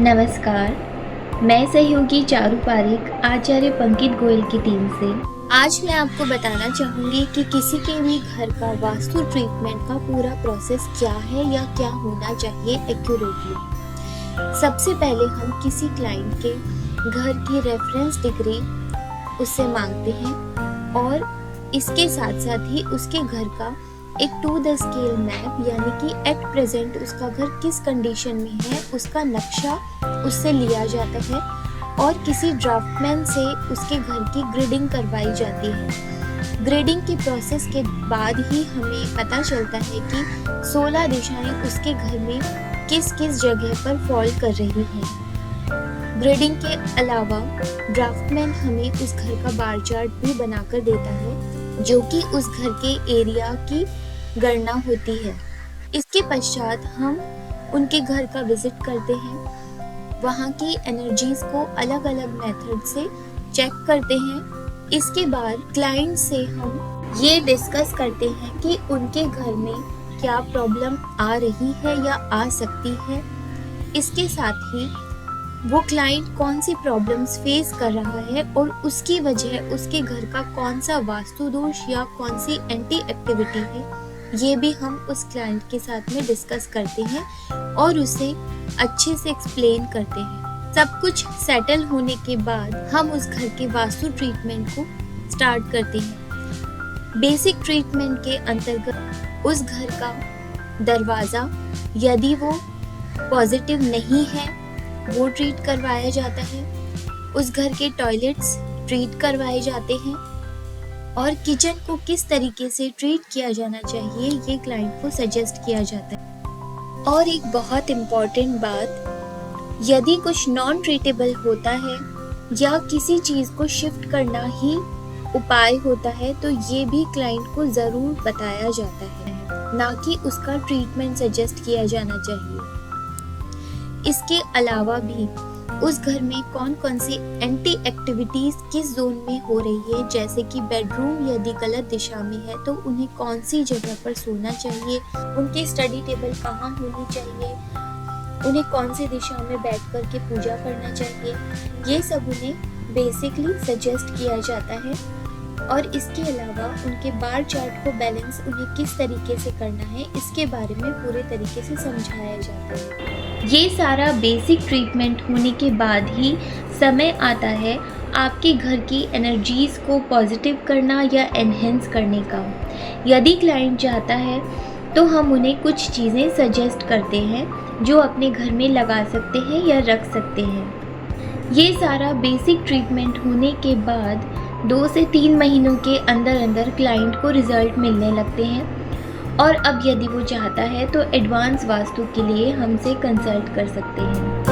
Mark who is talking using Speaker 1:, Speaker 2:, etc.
Speaker 1: नमस्कार, मैं सहयोगी चारू पारिक आचार्य पंकित गोयल की टीम से।
Speaker 2: आज मैं आपको बताना चाहूँगी कि किसी के भी घर का वास्तु ट्रीटमेंट का पूरा प्रोसेस क्या है या क्या होना चाहिए एक्यूरेटली। सबसे पहले हम किसी क्लाइंट के घर की रेफरेंस डिग्री उससे मांगते हैं और इसके साथ साथ ही उसके घर का एक टू द स्केल मैप, यानी कि एट प्रेजेंट उसका घर किस कंडीशन में है उसका नक्शा उससे लिया जाता है और किसी ड्राफ्टमैन से उसके घर की ग्रेडिंग करवाई जाती है। ग्रेडिंग के प्रोसेस के बाद ही हमें पता चलता है कि 16 दिशाएं उसके घर में किस किस जगह पर फॉल कर रही हैं। ग्रेडिंग के अलावा ड्राफ्टमैन हमें उस घर का बार चार्ट भी बनाकर देता है, जो कि उस घर के एरिया की गणना होती है। इसके पश्चात हम उनके घर का विजिट करते हैं, वहाँ की एनर्जीज को अलग अलग मेथड से चेक करते हैं। इसके बाद क्लाइंट से हम ये डिस्कस करते हैं कि उनके घर में क्या प्रॉब्लम आ रही है या आ सकती है। इसके साथ ही वो क्लाइंट कौन सी प्रॉब्लम्स फेस कर रहा है और उसकी वजह उसके घर का कौन सा वास्तु दोष या कौन सी एंटी एक्टिविटी है, ये भी हम उस क्लाइंट के साथ में डिस्कस करते हैं और उसे अच्छे से एक्सप्लेन करते हैं। सब कुछ सेटल होने के बाद हम उस घर के वास्तु ट्रीटमेंट को स्टार्ट करते हैं। बेसिक ट्रीटमेंट के अंतर्गत उस घर का दरवाज़ा यदि वो पॉजिटिव नहीं है वो ट्रीट करवाया जाता है, उस घर के टॉयलेट्स ट्रीट करवाए जाते हैं और किचन को किस तरीके से ट्रीट किया जाना चाहिए ये क्लाइंट को सजेस्ट किया जाता है। और एक बहुत इम्पॉर्टेंट बात, यदि कुछ नॉन ट्रीटेबल होता है या किसी चीज़ को शिफ्ट करना ही उपाय होता है तो ये भी क्लाइंट को ज़रूर बताया जाता है, ना कि उसका ट्रीटमेंट सजेस्ट किया जाना चाहिए। इसके अलावा भी उस घर में कौन कौन सी एंटी एक्टिविटीज किस जोन में हो रही है, जैसे कि बेडरूम यदि गलत दिशा में है तो उन्हें कौन सी जगह पर सोना चाहिए, उनकी स्टडी टेबल कहाँ होनी चाहिए, उन्हें कौन सी दिशा में बैठ कर के पूजा करना चाहिए, ये सब उन्हें बेसिकली सजेस्ट किया जाता है। और इसके अलावा उनके बार चार्ट को बैलेंस उन्हें किस तरीके से करना है इसके बारे में पूरे तरीके से समझाया जाता है।
Speaker 1: ये सारा बेसिक ट्रीटमेंट होने के बाद ही समय आता है आपके घर की एनर्जीज़ को पॉजिटिव करना या एनहेंस करने का। यदि क्लाइंट चाहता है तो हम उन्हें कुछ चीज़ें सजेस्ट करते हैं जो अपने घर में लगा सकते हैं या रख सकते हैं। ये सारा बेसिक ट्रीटमेंट होने के बाद 2 से 3 महीनों के अंदर अंदर क्लाइंट को रिज़ल्ट मिलने लगते हैं और अब यदि वो चाहता है तो एडवांस वास्तु के लिए हमसे कंसल्ट कर सकते हैं।